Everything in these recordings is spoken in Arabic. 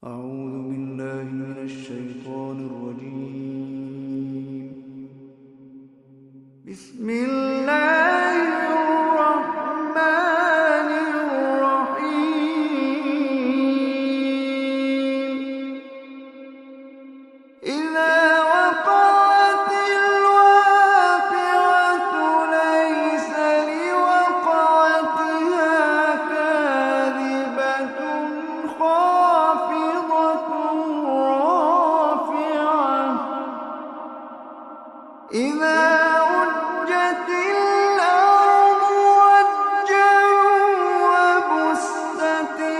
أعوذ بالله من الشيطان الرجيم. بسم الله الرحمن الرحيم. إذا وقعت الواقعة ليس لوقعتها كاذبة خافضة رافعة. إذا رجت الأرض رجا وبست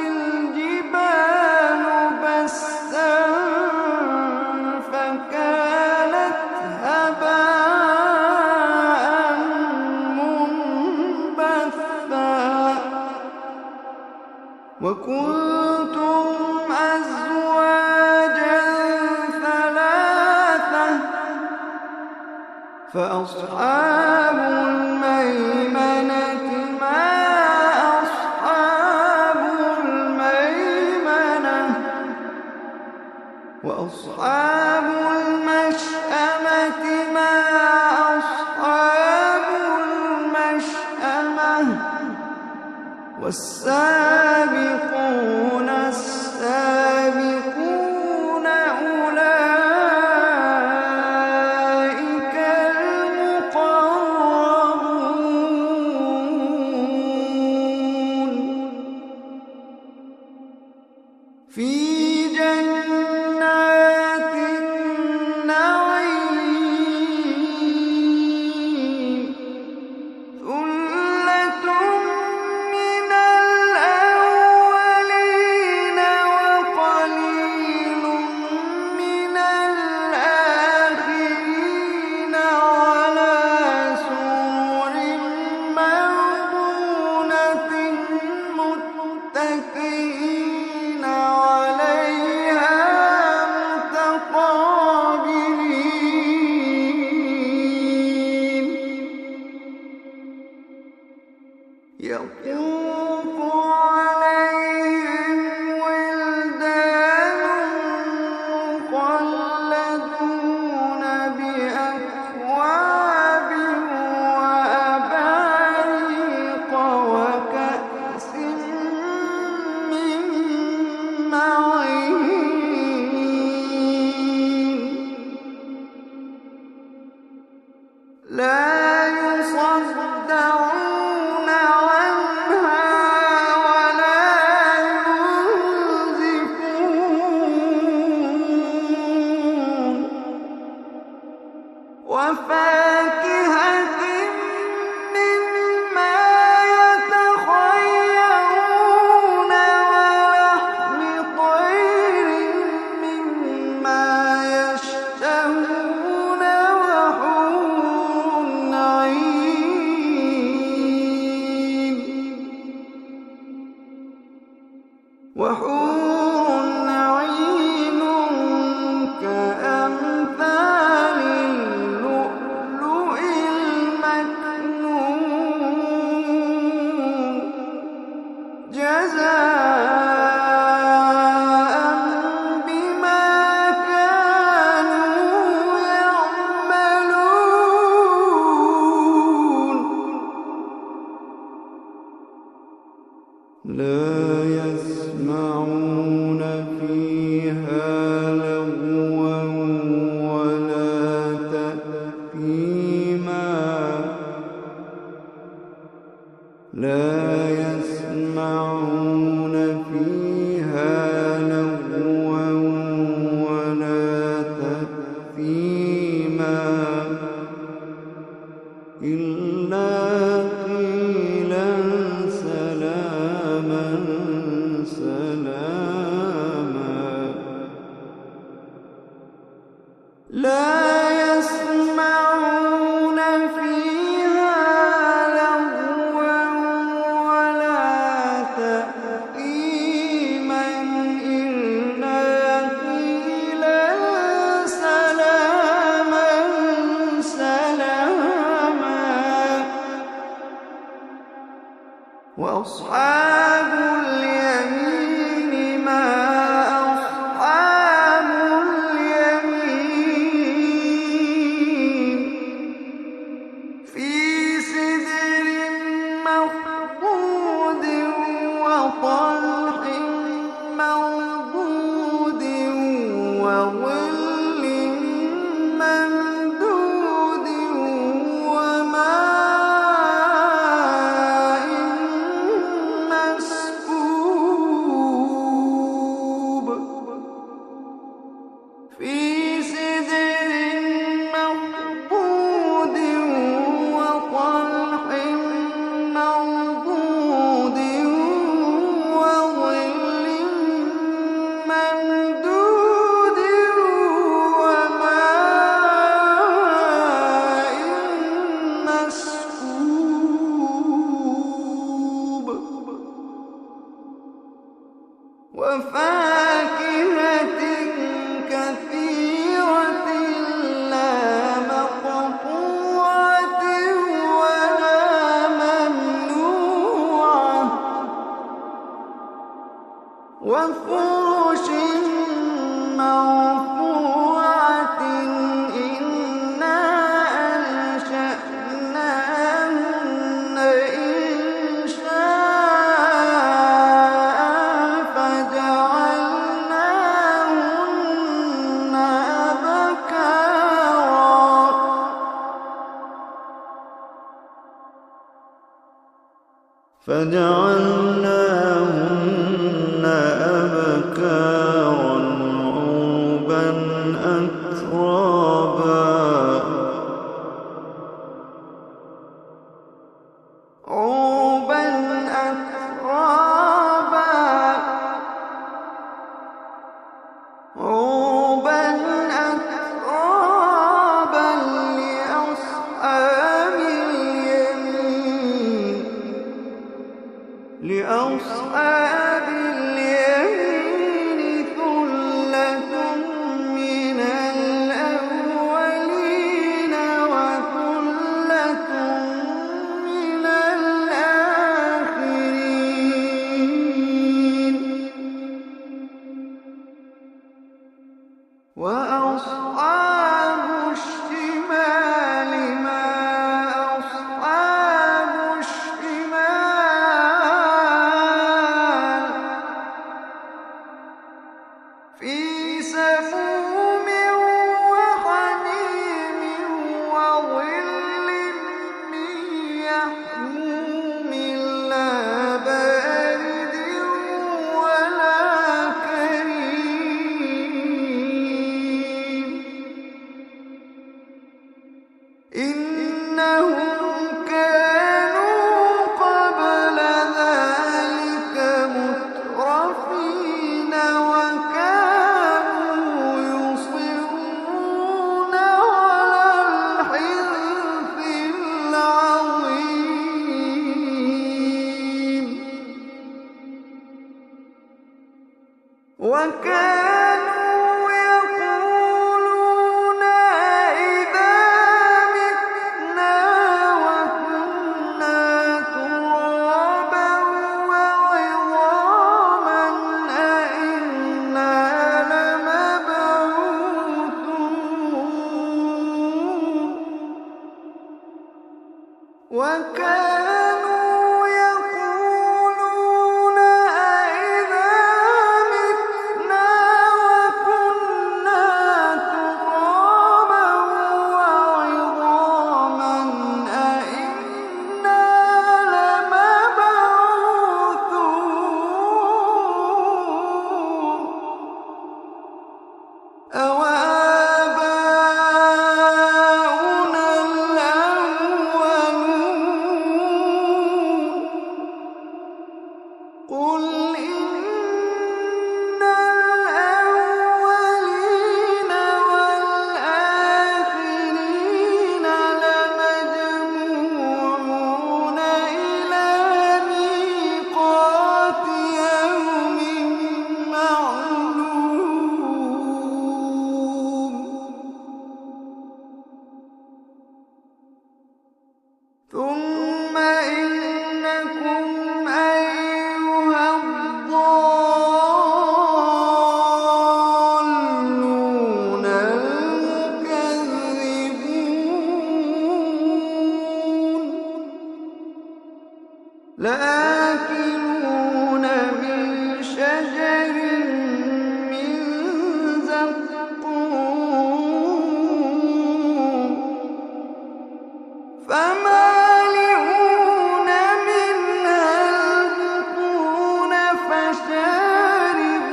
الجبال بسا فكانت هباء منبثا. وكنتم أزواجا ثلاثة فأصحاب الميمنة ما أصحاب الميمنة. وأصحاب المشأمة ما أصحاب المشأمة. والسابقون السابقون أولئك المقربون في جنات النعيم. ثلة من الأولين وقليل من الآخرين على سرر موضونة متكئين عليها متقابلين. يطوف عليهم ولدان مخلدون بأكواب وأباريق وكأس من معين. لا يصدعون عنها ولا ينزفون. وفاكهة مما يتخيرون ولحم طير مما يشتهون وحور عين. وحور عين كأمثال اللؤلؤ المكنون جزاء بما كانوا يعملون. لا يسمعون فيها لغوا ولا تأثيما. لا يسمعون فيها لغوا ولا تأثيما إلا قيلا سلاما سلاما. لا يسمعون فيها لغوا ولا تأثيما إلا قيلا سلاما سلاما. وأصحاب اليمين ما أصحاب وفرش مرفوعة إنا أنشأناهن إنشاء فجعلناهن أبكارا عربا أترابا لأصحاب اليمين ثلة من الأولين وثلة من الآخرين وأصحاب الشمال ما أصحاب الشمال في سموم وحميم وظل من يحموم لا بارد ولا كريم إنهم كانوا قبل ذلك مترفين وكانوا يصرون على الحنث العظيم وكانوا يقولون أئذا متنا وكنا ترابا وعظاما أئنا لمبعوثون وكانوا يقولون أئذا متنا وكنا ترابا وعظاما أئنا لمبعوثون أوآباؤنا الأولون قل إن الأولين والآخرين لمجموعون إلى ميقات يوم معلوم ثم إنكم أيها الضالون المكذبون لآكلون من شجر من زقوم فمالئون منها البطون فشاربون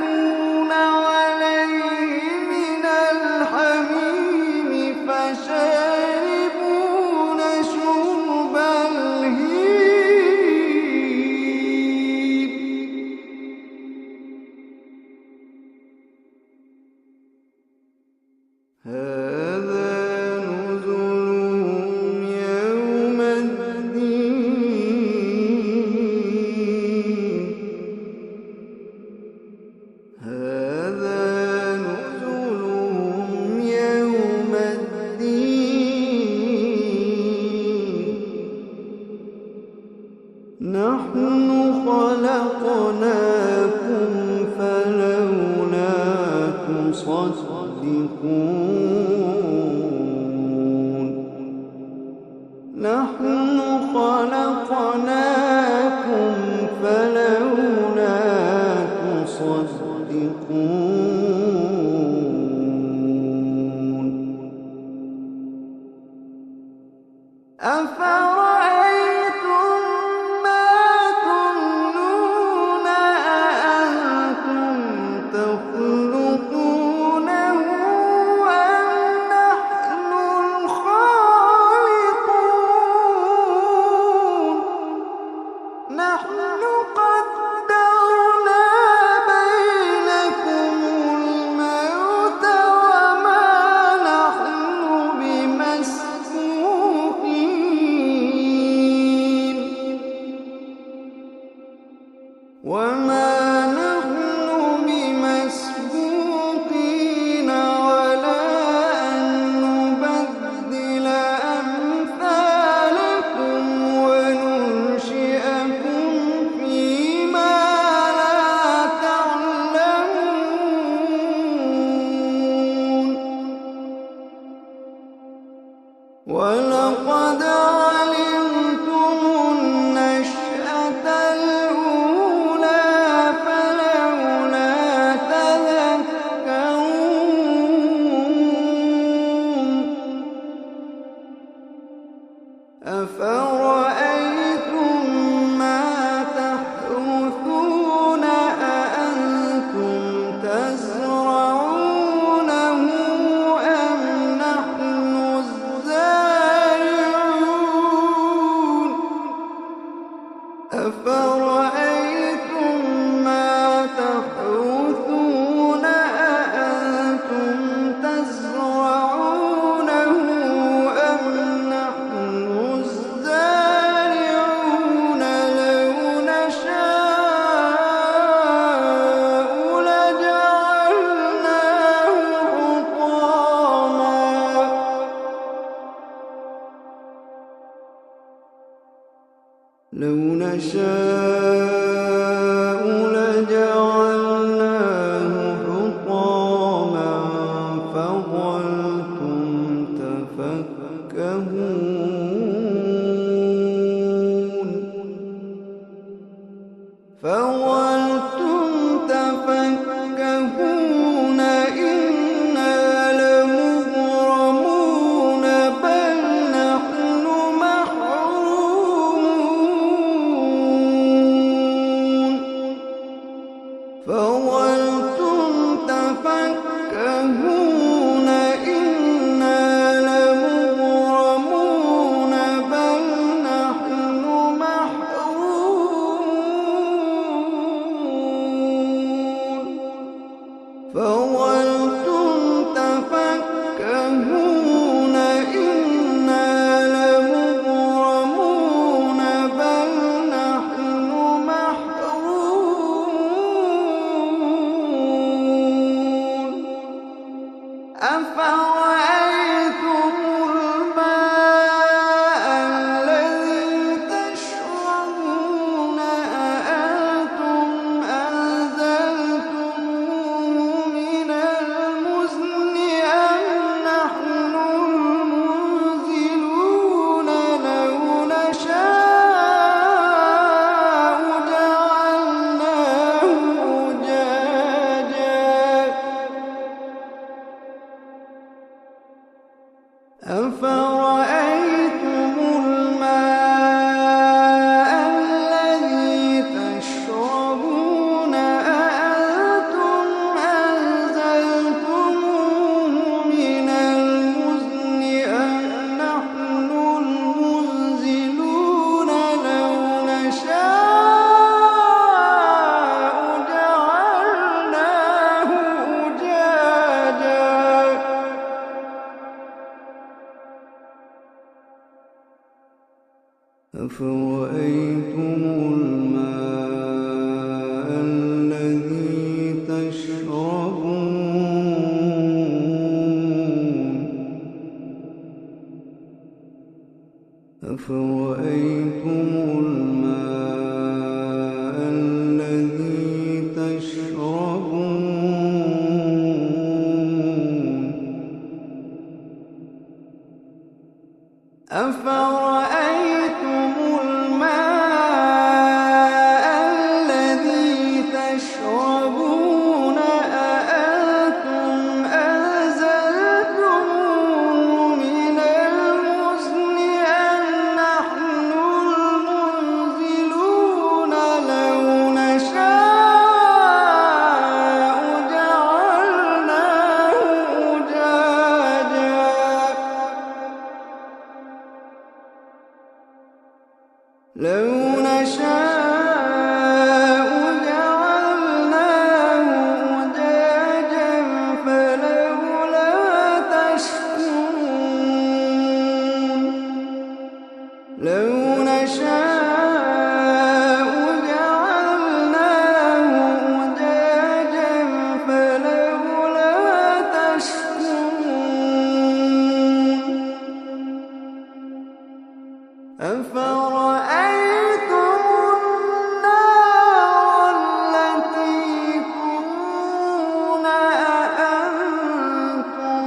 عليه من الحميم فشاربون شرب الهيم نحن خلقناكم فلولا تصدقون أفرأيتم ما تمنون أأنتم تخلقونه أم نحن الخالقون نحن قدرنا بينكم الموت وما نحن بمسبوقين على أن نبدل أمثالكم وننشئكم فيما لا تعلمون ولقد علمتم النشأة الأولى فلولا تذكرون أفرأيتم ما تحرثون أأنتم تزرعونه أم نحن الزارعون أفرأيتم ما تحرثون أأنتم تزرعونه أم نحن الزارعون لو نشاء لجعلناه حطاما فظلتم تفكهون إنا لمغرمون بل نحن محرومون فظلتم تفكهون إنا لمغرمون بل نحن محرومون فظلتم تفكهون إنا لمغرمون بل نحن محرومون أفرأيتم الماء الذي تشربون أأنتم أنزلتموه من المزن أم نحن المنزلون لو نشاء جعلناه أجاجا أفرأيتم الماء الذي تشربون أأنتم أنزلتموه من المزن أم نحن المنزلون لو نشاء جعلناه أجاجا أفرأيتم الماء الذي تشربون أفرأيتم الماء الذي تشربون أفرأيتم الماء الذي تشربون أأنتم أنزلتموه من المزن أم نحن المنزلون لو نشاء جعلناه أجاجا فلولا تشكرون لو نشاء جعلناه أجاجا فلولا تشكرون أفرأيتم النار التي تورون أأنتم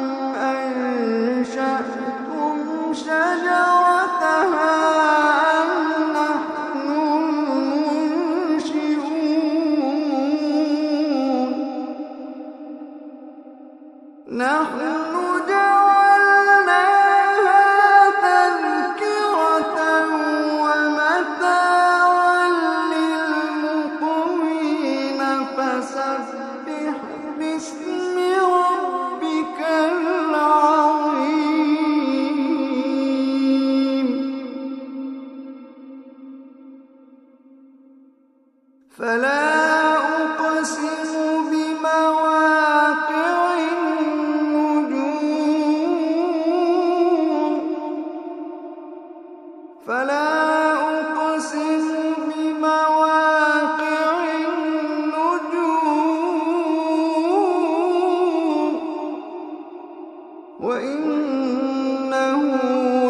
أنشأتم شجرتها أم نحن المنشئون نحن جعلناها تذكرة ومتاعا للمقوين فسبح باسم ربك العظيم فلا أقسم بمواقع النجوم فلا أقسم بمواقع النجوم وإنه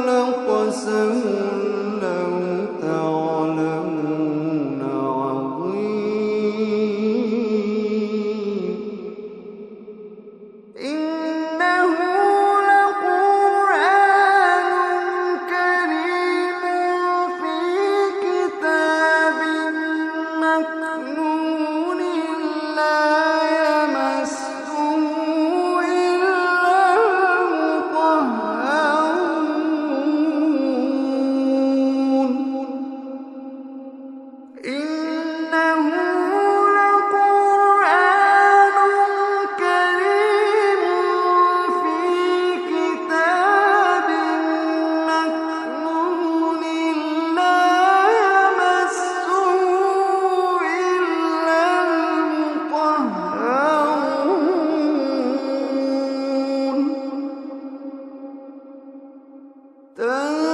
لقسم لو تعلمون عظيم إنه لقرآن كريم في كتاب مكنون لا يمسه إلا المطهرون إنه لقرآن كريم في كتاب مكنون لا يمسه إلا المطهرون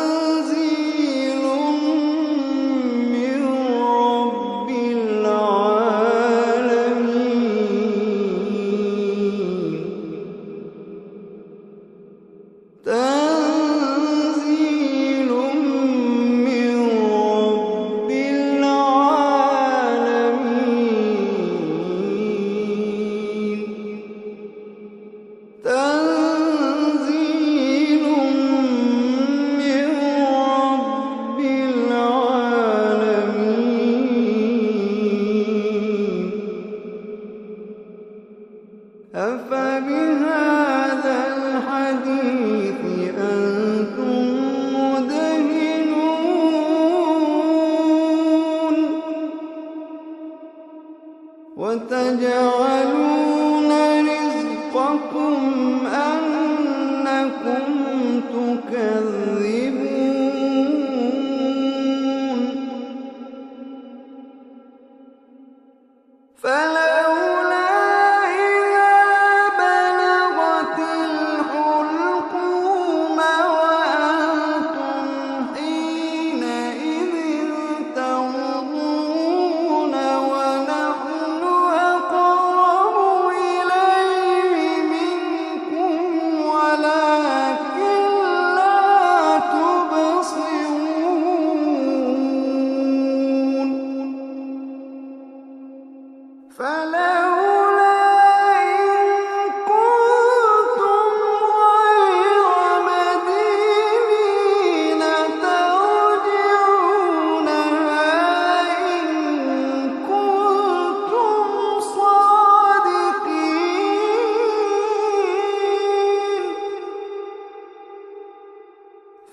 تنزيل من رب العالمين تنزيل من رب العالمين تنزيل من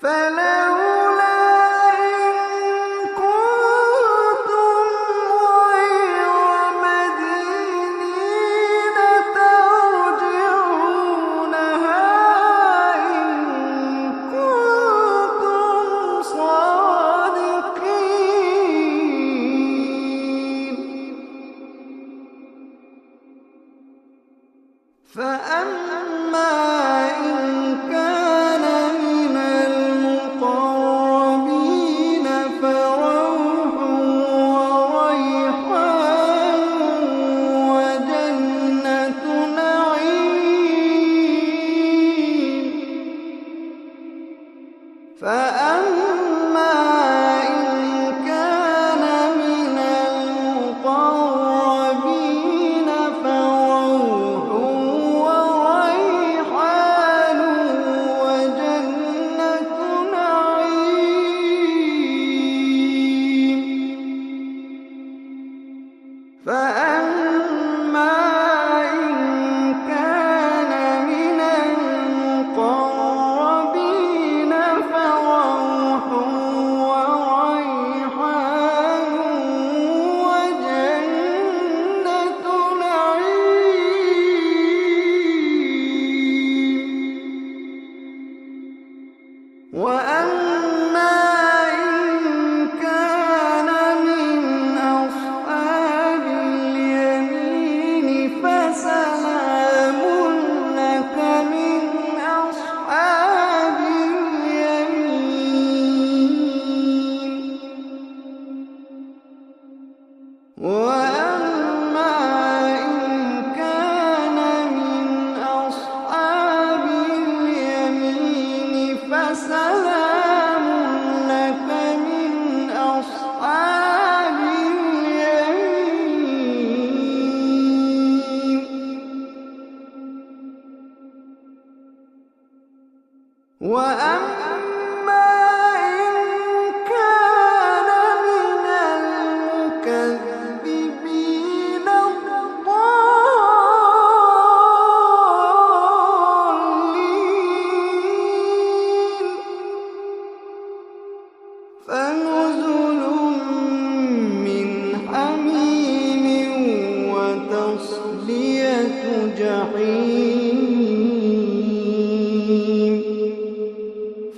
فلولا إن كنتم غير مدينين ترجعونها إن كنتم صادقين. فأما إن كان من المقربين فروح وريحان وجنة نعيم. فأما إن كان من المقربين فروح وريحان وجنة نعيم. فأما إن كان من المقربين فروح وريحان وجنة نعيم. وأما إن كان من أصحاب اليمين فسلام لك من أصحاب اليمين. وأما إن كان من أصحاب اليمين فسلام لك من أصحاب اليمين. وأما إن كان من المكذبين الضالين فنزل من حميم وتصلية جحيم.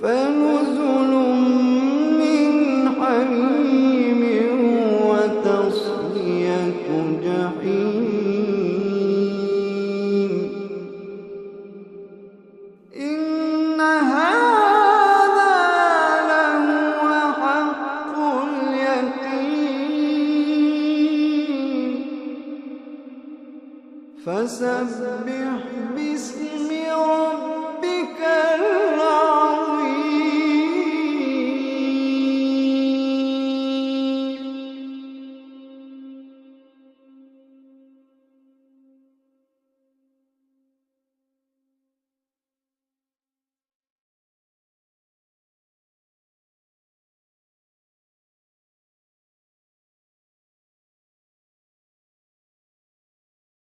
فنزل من حميم وتصلية جحيم. إن هذا لهو حق اليقين. فسبح